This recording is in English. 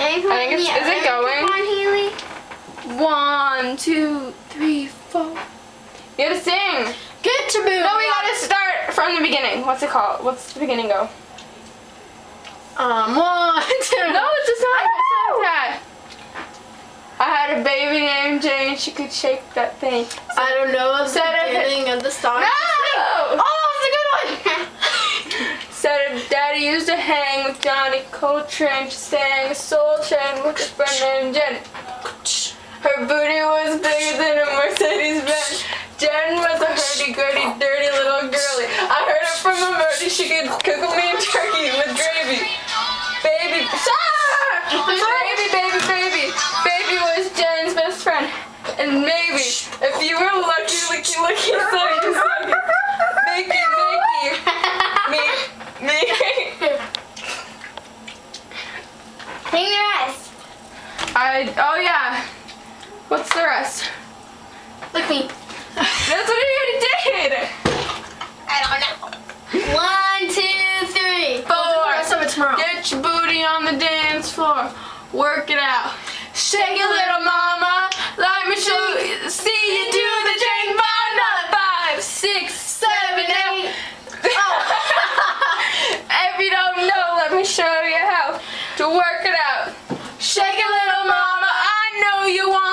I think it's, is it going? Come on, Haley. 1, 2, 3, 4. You gotta sing. Get your booty. No, we gotta start from the beginning. What's it called? What's the beginning go? 1, 2. No, it's just not that. I had a baby named Jane. She could shake that thing. I don't know the beginning of the song. No! Oh, that's a good one. Said her daddy used to hang with Johnny Coltrane. She sang a soul train with a friend named Jen. Her booty was bigger than a Mercedes Benz. Jen was a hurdy-gurdy, dirty little girlie. I heard her from a birdie. She could cook me a turkey with gravy. Baby, baby was Jen's best friend. And maybe, if you were lucky, sucky, Mickey. Sing the rest. Oh yeah. What's the rest? Look me. That's what you already did. I don't know. 1, 2, 3. 4. We'll do the rest of it tomorrow. Get your booty on the dance floor. Work it out. Shake it, little mama. Let me show you. See you do the Jane Fonda. 5, 6, 7, 8. If you don't know, let me show you how to work it out. Shake it, little mama. I know you want